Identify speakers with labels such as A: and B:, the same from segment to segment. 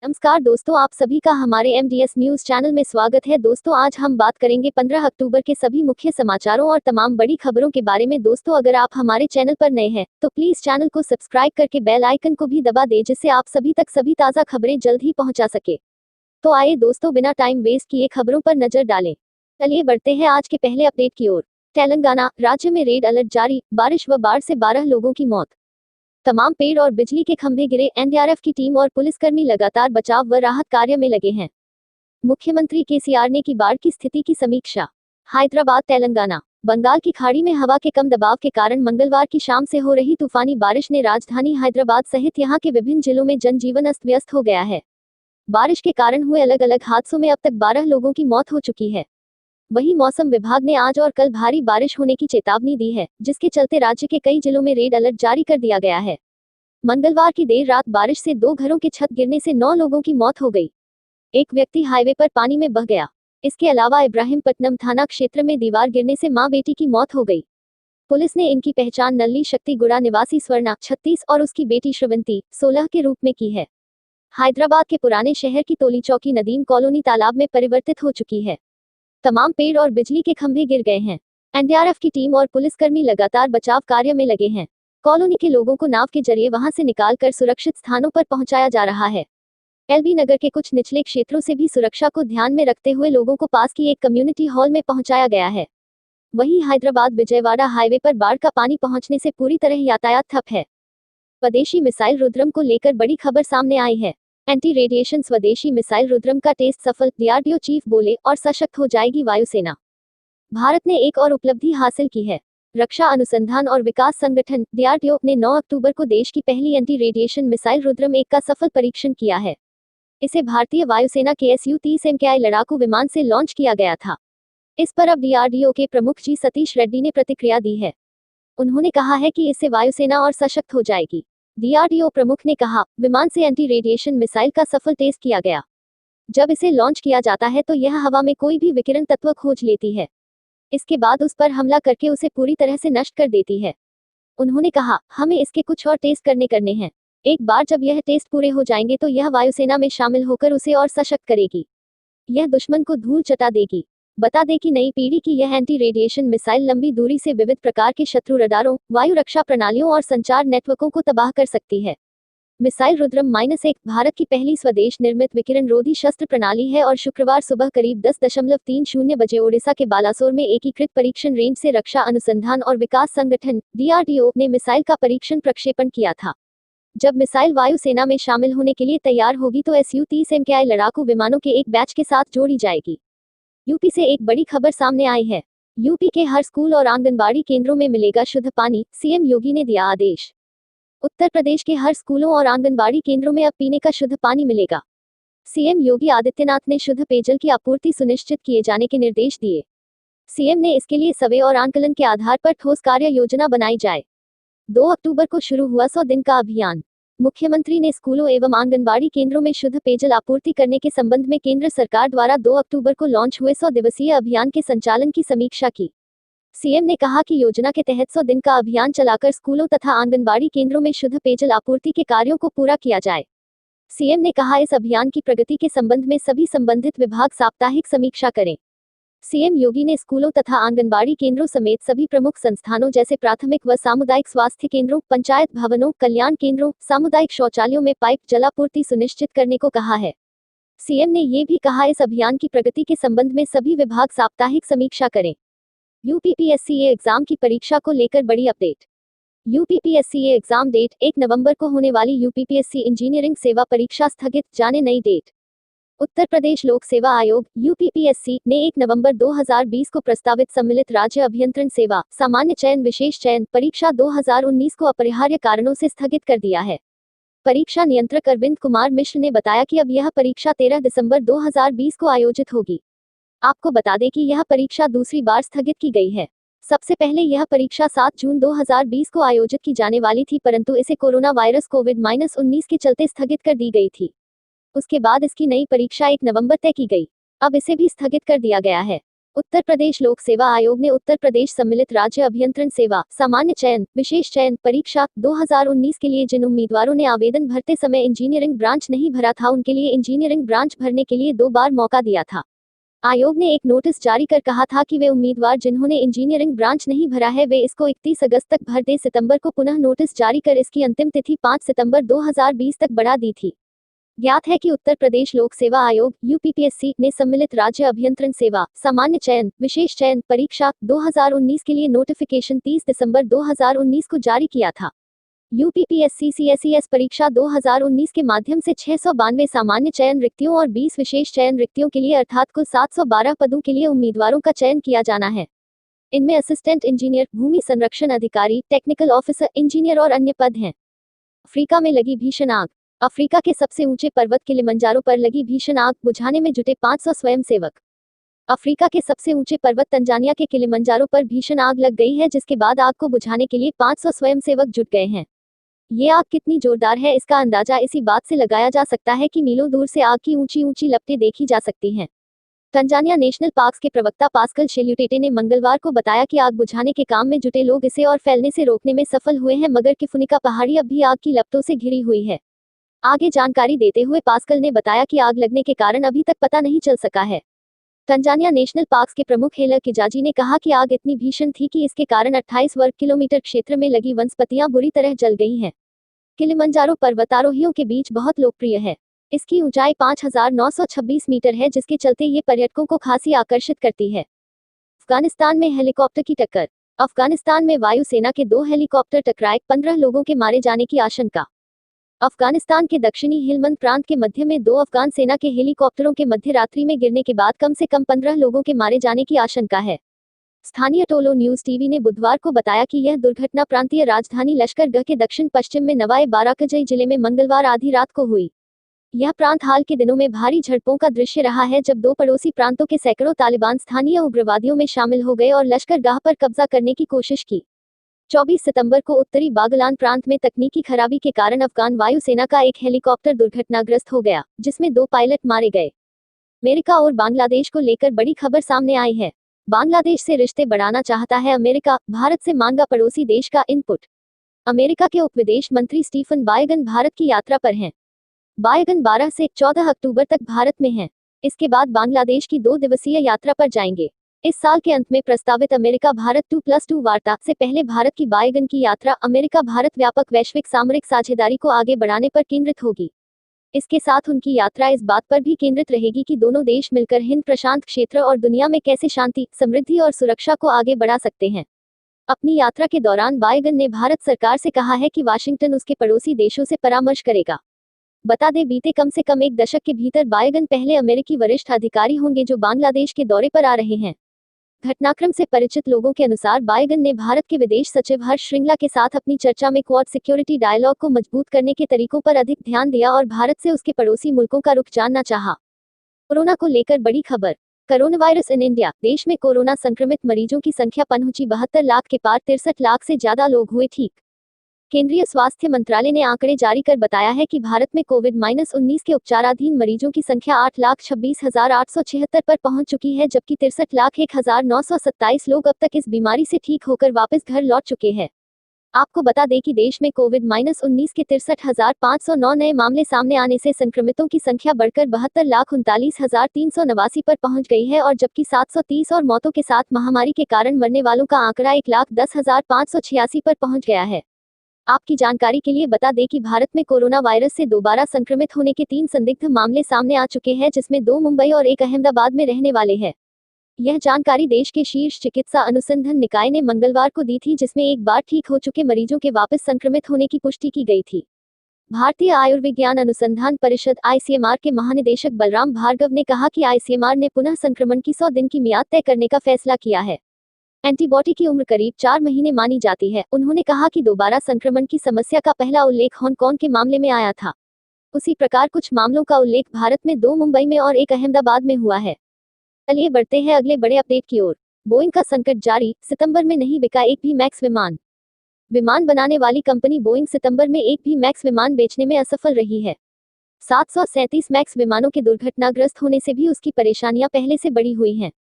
A: नमस्कार दोस्तों, आप सभी का हमारे MDS न्यूज चैनल में स्वागत है। दोस्तों, आज हम बात करेंगे 15 अक्टूबर के सभी मुख्य समाचारों और तमाम बड़ी खबरों के बारे में। दोस्तों, अगर आप हमारे चैनल पर नए हैं तो प्लीज चैनल को सब्सक्राइब करके बेल आइकन को भी दबा दें, जिससे आप सभी तक सभी ताज़ा खबरें जल्द ही पहुंचा सके। तो आइए दोस्तों, बिना टाइम वेस्ट किए खबरों पर नजर डालें। चलिए बढ़ते हैं आज के पहले अपडेट की ओर। तेलंगाना राज्य में रेड अलर्ट जारी, बारिश व बाढ़ से 12 लोगों की मौत। तमाम पेड़ और बिजली के खंभे गिरे, एनडीआरएफ की टीम और पुलिसकर्मी लगातार बचाव व राहत कार्य में लगे हैं। मुख्यमंत्री केसीआर ने की बाढ़ की स्थिति की समीक्षा। हैदराबाद तेलंगाना बंगाल की खाड़ी में हवा के कम दबाव के कारण मंगलवार की शाम से हो रही तूफानी बारिश ने राजधानी हैदराबाद सहित यहां के विभिन्न जिलों में जनजीवन अस्त व्यस्त हो गया है। बारिश के कारण हुए अलग अलग हादसों में अब तक 12 लोगों की मौत हो चुकी है। वहीं मौसम विभाग ने आज और कल भारी बारिश होने की चेतावनी दी है, जिसके चलते राज्य के कई जिलों में रेड अलर्ट जारी कर दिया गया है। मंगलवार की देर रात बारिश से 2 घरों के छत गिरने से 9 लोगों की मौत हो गई। एक व्यक्ति हाईवे पर पानी में बह गया। इसके अलावा इब्राहिमपट्टनम थाना क्षेत्र में दीवार गिरने से मां बेटी की मौत हो गई। पुलिस ने इनकी पहचान नल्ली शक्तिगुड़ा निवासी स्वर्णा 36 और उसकी बेटी श्रवंती 16 के रूप में की है। हैदराबाद के पुराने शहर की तोली चौकी नदीम कॉलोनी तालाब में परिवर्तित हो चुकी है। तमाम पेड़ और बिजली के खंभे गिर गए हैं। एनडीआरएफ की टीम और पुलिसकर्मी लगातार बचाव कार्य में लगे हैं। कॉलोनी के लोगों को नाव के जरिए वहां से निकालकर सुरक्षित स्थानों पर पहुंचाया जा रहा है। एलबी नगर के कुछ निचले क्षेत्रों से भी सुरक्षा को ध्यान में रखते हुए लोगों को पास की एक कम्युनिटी हॉल में पहुंचाया गया है। वहीं हैदराबाद विजयवाड़ा हाईवे पर बाढ़ का पानी पहुंचने से पूरी तरह यातायात ठप है। स्वदेशी मिसाइल रुद्रम को लेकर बड़ी खबर सामने आई है। एंटी रेडिएशन स्वदेशी मिसाइल रुद्रम का टेस्ट सफल, डीआरडीओ चीफ बोले, और सशक्त हो जाएगी वायुसेना। भारत ने एक और उपलब्धि हासिल की है। रक्षा अनुसंधान और विकास संगठन डीआरडीओ ने 9 अक्टूबर को देश की पहली एंटी रेडिएशन मिसाइल रुद्रम 1 का सफल परीक्षण किया है। इसे भारतीय वायुसेना के Su-30 MKI लड़ाकू विमान से लॉन्च किया गया था। इस पर अब डीआरडीओ के प्रमुख जी सतीश रेड्डी ने प्रतिक्रिया दी है। उन्होंने कहा है कि इससे वायुसेना और सशक्त हो जाएगी। डीआरडीओ प्रमुख ने कहा, विमान से एंटी रेडिएशन मिसाइल का सफल टेस्ट किया गया। जब इसे लॉन्च किया जाता है तो यह हवा में कोई भी विकिरण तत्व खोज लेती है। इसके बाद उस पर हमला करके उसे पूरी तरह से नष्ट कर देती है। उन्होंने कहा, हमें इसके कुछ और टेस्ट करने हैं। एक बार जब यह टेस्ट पूरे हो जाएंगे तो यह वायुसेना में शामिल होकर उसे और सशक्त करेगी। यह दुश्मन को धूल चटा देगी। बता दें कि नई पीढ़ी की यह एंटी रेडिएशन मिसाइल लंबी दूरी से विविध प्रकार के शत्रु रडारों, वायु रक्षा प्रणालियों और संचार नेटवर्कों को तबाह कर सकती है। मिसाइल रुद्रम -1 भारत की पहली स्वदेश निर्मित विकिरण रोधी शस्त्र प्रणाली है और शुक्रवार सुबह करीब 10:30 बजे ओडिशा के बालासोर में एकीकृत परीक्षण रेंज से रक्षा अनुसंधान और विकास संगठन डीआरडीओ ने मिसाइल का परीक्षण प्रक्षेपण किया था। जब मिसाइल वायुसेना में शामिल होने के लिए तैयार होगी तो Su-30 MKI लड़ाकू विमानों के एक बैच के साथ जोड़ी जाएगी। यूपी से एक बड़ी खबर सामने आई है। यूपी के हर स्कूल और आंगनबाड़ी केंद्रों में मिलेगा शुद्ध पानी, सीएम योगी ने दिया आदेश। उत्तर प्रदेश के हर स्कूलों और आंगनबाड़ी केंद्रों में अब पीने का शुद्ध पानी मिलेगा। सीएम योगी आदित्यनाथ ने शुद्ध पेयजल की आपूर्ति सुनिश्चित किए जाने के निर्देश दिए। सीएम ने इसके लिए सर्वे और आंकलन के आधार पर ठोस कार्य योजना बनाई जाए। 2 अक्टूबर को शुरू हुआ 100 दिन का अभियान। मुख्यमंत्री ने स्कूलों एवं आंगनबाड़ी केंद्रों में शुद्ध पेयजल आपूर्ति करने के संबंध में केंद्र सरकार द्वारा 2 अक्टूबर को लॉन्च हुए 100 दिवसीय अभियान के संचालन की समीक्षा की। सीएम ने कहा कि योजना के तहत 100 दिन का अभियान चलाकर स्कूलों तथा आंगनबाड़ी केंद्रों में शुद्ध पेयजल आपूर्ति के कार्यों को पूरा किया जाए। सीएम ने कहा, इस अभियान की प्रगति के संबंध में सभी संबंधित विभाग साप्ताहिक समीक्षा करें। सीएम योगी ने स्कूलों तथा आंगनबाड़ी केंद्रों समेत सभी प्रमुख संस्थानों जैसे प्राथमिक व सामुदायिक स्वास्थ्य केंद्रों, पंचायत भवनों, कल्याण केंद्रों, सामुदायिक शौचालयों में पाइप जलापूर्ति सुनिश्चित करने को कहा है। सीएम ने ये भी कहा, इस अभियान की प्रगति के संबंध में सभी विभाग साप्ताहिक समीक्षा करें। यूपीपीएससीए एग्जाम की परीक्षा को लेकर बड़ी अपडेट। यूपीपीएससीए एग्जाम डेट 1 नवंबर को होने वाली यूपीपीएससी इंजीनियरिंग सेवा परीक्षा स्थगित, जाने नई डेट। उत्तर प्रदेश लोक सेवा आयोग यूपीपीएससी ने 1 नवंबर 2020 को प्रस्तावित सम्मिलित राज्य अभियंत्रण सेवा सामान्य चयन विशेष चयन परीक्षा 2019 को अपरिहार्य कारणों से स्थगित कर दिया है। परीक्षा नियंत्रक अरविंद कुमार मिश्र ने बताया कि अब यह परीक्षा 13 दिसंबर 2020 को आयोजित होगी। आपको बता दें कि यह परीक्षा दूसरी बार स्थगित की गई है। सबसे पहले यह परीक्षा 7 जून 2020 को आयोजित की जाने वाली थी, परंतु इसे कोरोना वायरस कोविड-19 के चलते स्थगित कर दी गई थी। उसके बाद इसकी नई परीक्षा 1 नवंबर तय की गई। अब इसे भी स्थगित कर दिया गया है। उत्तर प्रदेश लोक सेवा आयोग ने उत्तर प्रदेश सम्मिलित राज्य अभियंत्रण सेवा सामान्य चयन विशेष चयन परीक्षा 2019 के लिए जिन उम्मीदवारों ने आवेदन भरते समय इंजीनियरिंग ब्रांच नहीं भरा था उनके लिए इंजीनियरिंग ब्रांच भरने के लिए 2 बार मौका दिया था। आयोग ने एक नोटिस जारी कर कहा था कि वे उम्मीदवार जिन्होंने इंजीनियरिंग ब्रांच नहीं भरा है वे इसको 31 अगस्त तक भर दे। सितंबर को पुनः नोटिस जारी कर इसकी अंतिम तिथि 5 सितंबर 2020 तक बढ़ा दी थी। ज्ञात है कि उत्तर प्रदेश लोक सेवा आयोग यूपीपीएससी ने सम्मिलित राज्य अभियंत्रण सेवा सामान्य चयन विशेष चयन परीक्षा 2019 के लिए नोटिफिकेशन 30 दिसंबर 2019 को जारी किया था। यूपीपीएससी सीएसईएस परीक्षा 2019 के माध्यम से 692 सामान्य चयन रिक्तियों और 20 विशेष चयन रिक्तियों के लिए अर्थात कुल 712 पदों के लिए उम्मीदवारों का चयन किया जाना है। इनमें असिस्टेंट इंजीनियर, भूमि संरक्षण अधिकारी, टेक्निकल ऑफिसर, इंजीनियर और अन्य पद हैं। अफ्रीका में लगी भीषण आग। अफ्रीका के सबसे ऊंचे पर्वत किलिमंजारो पर लगी भीषण आग बुझाने में जुटे 500 स्वयंसेवक। अफ्रीका के सबसे ऊंचे पर्वत तंजानिया के किलिमंजारो पर भीषण आग लग गई है, जिसके बाद आग को बुझाने के लिए 500 स्वयंसेवक जुट गए हैं। ये आग कितनी जोरदार है इसका अंदाजा इसी बात से लगाया जा सकता है कि मीलों दूर से आग की ऊंची ऊंची लपटें देखी जा सकती हैं। तंजानिया नेशनल पार्क्स के प्रवक्ता पास्कल शेल्यूटेटे ने मंगलवार को बताया कि आग बुझाने के काम में जुटे लोग इसे और फैलने से रोकने में सफल हुए हैं, मगर किफुनिका पहाड़ी अब भी आग की लपटों से घिरी हुई है। आगे जानकारी देते हुए पास्कल ने बताया कि आग लगने के कारण अभी तक पता नहीं चल सका है। तंजानिया नेशनल पार्क्स के प्रमुख हेलर किजाजी ने कहा कि आग इतनी भीषण थी कि इसके कारण 28 वर्ग किलोमीटर क्षेत्र में लगी वनस्पतियां बुरी तरह जल गई हैं। किलिमंजारो पर्वतारोहियों के बीच बहुत लोकप्रिय है। इसकी ऊंचाई 5926 मीटर है, जिसके चलते ये पर्यटकों को खासी आकर्षित करती है। अफगानिस्तान में हेलीकॉप्टर की टक्कर। अफगानिस्तान में वायुसेना के 2 हेलीकॉप्टर टकराए, 15 लोगों के मारे जाने की आशंका। अफगानिस्तान के दक्षिणी हेलमंद प्रांत के मध्य में 2 अफगान सेना के हेलीकॉप्टरों के मध्य रात्रि में गिरने के बाद कम से कम 15 लोगों के मारे जाने की आशंका है। स्थानीय टोलो न्यूज टीवी ने बुधवार को बताया कि यह दुर्घटना प्रांतीय राजधानी लश्करगह के दक्षिण पश्चिम में नवाए बाराकजई जिले में मंगलवार आधी रात को हुई। यह प्रांत हाल के दिनों में भारी झड़पों का दृश्य रहा है, जब 2 पड़ोसी प्रांतों के सैकड़ों तालिबान स्थानीय उग्रवादियों में शामिल हो गए और लश्करगाह पर कब्जा करने की कोशिश की। 24 सितंबर को उत्तरी बागलान प्रांत में तकनीकी खराबी के कारण अफगान वायुसेना का एक हेलीकॉप्टर दुर्घटनाग्रस्त हो गया, जिसमें 2 पायलट मारे गए। अमेरिका और बांग्लादेश को लेकर बड़ी खबर सामने आई है। बांग्लादेश से रिश्ते बढ़ाना चाहता है अमेरिका, भारत से मांगा पड़ोसी देश का इनपुट। अमेरिका के उप विदेश मंत्री स्टीफन बायगन भारत की यात्रा पर हैं। बायगन 12 से 14 अक्टूबर तक भारत में हैं। इसके बाद बांग्लादेश की 2 दिवसीय यात्रा पर जाएंगे। इस साल के अंत में प्रस्तावित अमेरिका भारत 2+2 वार्ता से पहले भारत की बायगन की यात्रा अमेरिका भारत व्यापक वैश्विक सामरिक साझेदारी को आगे बढ़ाने पर केंद्रित होगी। इसके साथ उनकी यात्रा इस बात पर भी केंद्रित रहेगी कि दोनों देश मिलकर हिंद प्रशांत क्षेत्र और दुनिया में कैसे शांति, समृद्धि और सुरक्षा को आगे बढ़ा सकते हैं। अपनी यात्रा के दौरान बायगन ने भारत सरकार से कहा है कि वाशिंगटन उसके पड़ोसी देशों से परामर्श करेगा। बता दें, बीते कम से कम 1 दशक के भीतर बायगन पहले अमेरिकी वरिष्ठ अधिकारी होंगे जो बांग्लादेश के दौरे पर आ रहे हैं। घटनाक्रम से परिचित लोगों के अनुसार बायगन ने भारत के विदेश सचिव हर्ष श्रृंगला के साथ अपनी चर्चा में क्वाड सिक्योरिटी डायलॉग को मजबूत करने के तरीकों पर अधिक ध्यान दिया और भारत से उसके पड़ोसी मुल्कों का रुख जानना चाहा। कोरोना को लेकर बड़ी खबर। Corona virus in India. देश में कोरोना संक्रमित मरीजों की संख्या पहुंची 72 लाख के पार, 63 लाख से ज्यादा लोग हुए ठीक। केंद्रीय स्वास्थ्य मंत्रालय ने आंकड़े जारी कर बताया है कि भारत में कोविड-19 के उपचाराधीन मरीजों की संख्या 8,26,876 पर पहुंच चुकी है, जबकि 63,01,927 लोग अब तक इस बीमारी से ठीक होकर वापस घर लौट चुके हैं। आपको बता दें कि देश में कोविड-19 के 63,509 नए मामले सामने आने से संक्रमितों की संख्या बढ़कर 72,39,389 पर पहुंच गई है, और जबकि 730 और मौतों के साथ महामारी के कारण मरने वालों का आंकड़ा 1,10,586 पर पहुंच गया है। आपकी जानकारी के लिए बता दें कि भारत में कोरोना वायरस से दोबारा संक्रमित होने के 3 संदिग्ध मामले सामने आ चुके हैं, जिसमें 2 मुंबई और 1 अहमदाबाद में रहने वाले हैं। यह जानकारी देश के शीर्ष चिकित्सा अनुसंधान निकाय ने मंगलवार को दी थी, जिसमें एक बार ठीक हो चुके मरीजों के वापस संक्रमित होने की पुष्टि की गई थी। भारतीय आयुर्विज्ञान अनुसंधान परिषद (आईसीएमआर) के महानिदेशक बलराम भार्गव ने कहा कि आईसीएमआर ने पुनः संक्रमण की 100 दिन की मियाद तय करने का फैसला किया है। एंटीबॉडी की उम्र करीब 4 महीने मानी जाती है। उन्होंने कहा कि दोबारा संक्रमण की समस्या का पहला उल्लेख हांगकांग के मामले में आया था। उसी प्रकार कुछ मामलों का उल्लेख भारत में 2 मुंबई में और 1 अहमदाबाद में हुआ है। चलिए बढ़ते हैं अगले बड़े अपडेट की ओर। बोइंग का संकट जारी, सितंबर में नहीं बिका एक भी मैक्स विमान। विमान बनाने वाली कंपनी बोइंग सितंबर में एक भी मैक्स विमान बेचने में असफल रही है। 737 मैक्स विमानों के दुर्घटनाग्रस्त होने से भी उसकी परेशानियां पहले से बढ़ी हुई हैं।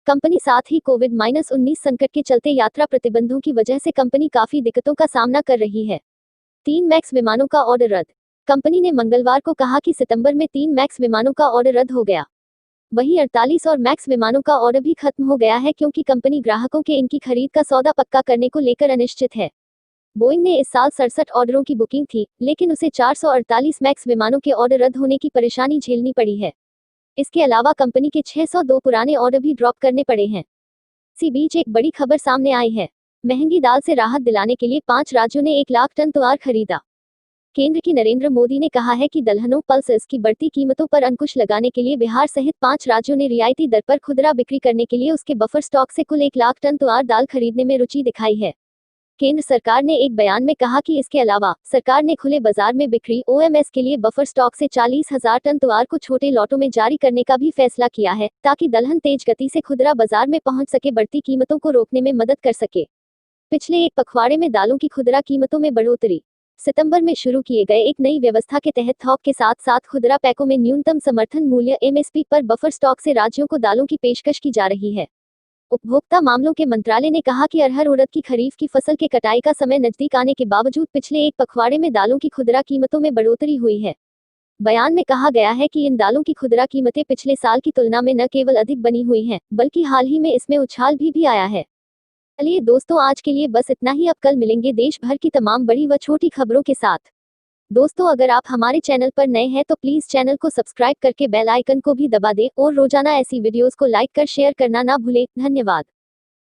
A: कंपनी साथ ही कोविड-19 संकट के चलते यात्रा प्रतिबंधों की वजह से कंपनी काफी दिक्कतों का सामना कर रही है। 3 मैक्स विमानों का ऑर्डर रद्द। कंपनी ने मंगलवार को कहा कि सितंबर में 3 मैक्स विमानों का ऑर्डर रद्द हो गया। वहीं 48 और मैक्स विमानों का ऑर्डर भी खत्म हो गया है क्योंकि कंपनी ग्राहकों के इनकी खरीद का सौदा पक्का करने को लेकर अनिश्चित है। बोइंग ने इस साल 67 ऑर्डरों की बुकिंग थी, लेकिन उसे 448 मैक्स विमानों के ऑर्डर रद्द होने की परेशानी झेलनी पड़ी है। इसके अलावा कंपनी के 602 पुराने ऑर्डर भी ड्रॉप करने पड़े हैं। इसी बीच एक बड़ी खबर सामने आई है। महंगी दाल से राहत दिलाने के लिए 5 राज्यों ने 1 लाख टन ज्वार खरीदा। केंद्र की नरेंद्र मोदी ने कहा है कि दलहनों पल्सेस की बढ़ती कीमतों पर अंकुश लगाने के लिए बिहार सहित 5 राज्यों ने रियायती दर पर खुदरा बिक्री करने के लिए उसके बफर स्टॉक से कुल 1 लाख टन ज्वार दाल खरीदने में रुचि दिखाई है। केंद्र सरकार ने एक बयान में कहा कि इसके अलावा सरकार ने खुले बाजार में बिक्री ओएमएस के लिए बफर स्टॉक से 40,000 टन ज्वार को छोटे लॉटों में जारी करने का भी फैसला किया है, ताकि दलहन तेज गति से खुदरा बाजार में पहुंच सके, बढ़ती कीमतों को रोकने में मदद कर सके। पिछले एक पखवाड़े में दालों की खुदरा कीमतों में बढ़ोतरी। सितंबर में शुरू किए गए एक नई व्यवस्था के तहत थोक के साथ साथ खुदरा पैकों में न्यूनतम समर्थन मूल्य एमएसपी पर बफर स्टॉक से राज्यों को दालों की पेशकश की जा रही है। उपभोक्ता मामलों के मंत्रालय ने कहा कि अरहर उड़द की खरीफ की फसल के कटाई का समय नजदीक आने के बावजूद पिछले एक पखवाड़े में दालों की खुदरा कीमतों में बढ़ोतरी हुई है। बयान में कहा गया है कि इन दालों की खुदरा कीमतें पिछले साल की तुलना में न केवल अधिक बनी हुई हैं, बल्कि हाल ही में इसमें उछाल भी आया है। चलिए दोस्तों, आज के लिए बस इतना ही। अब कल मिलेंगे देश भर की तमाम बड़ी व छोटी खबरों के साथ। दोस्तों, अगर आप हमारे चैनल पर नए हैं तो प्लीज चैनल को सब्सक्राइब करके बेल आइकन को भी दबा दें और रोजाना ऐसी वीडियोस को लाइक कर शेयर करना ना भूलें। धन्यवाद।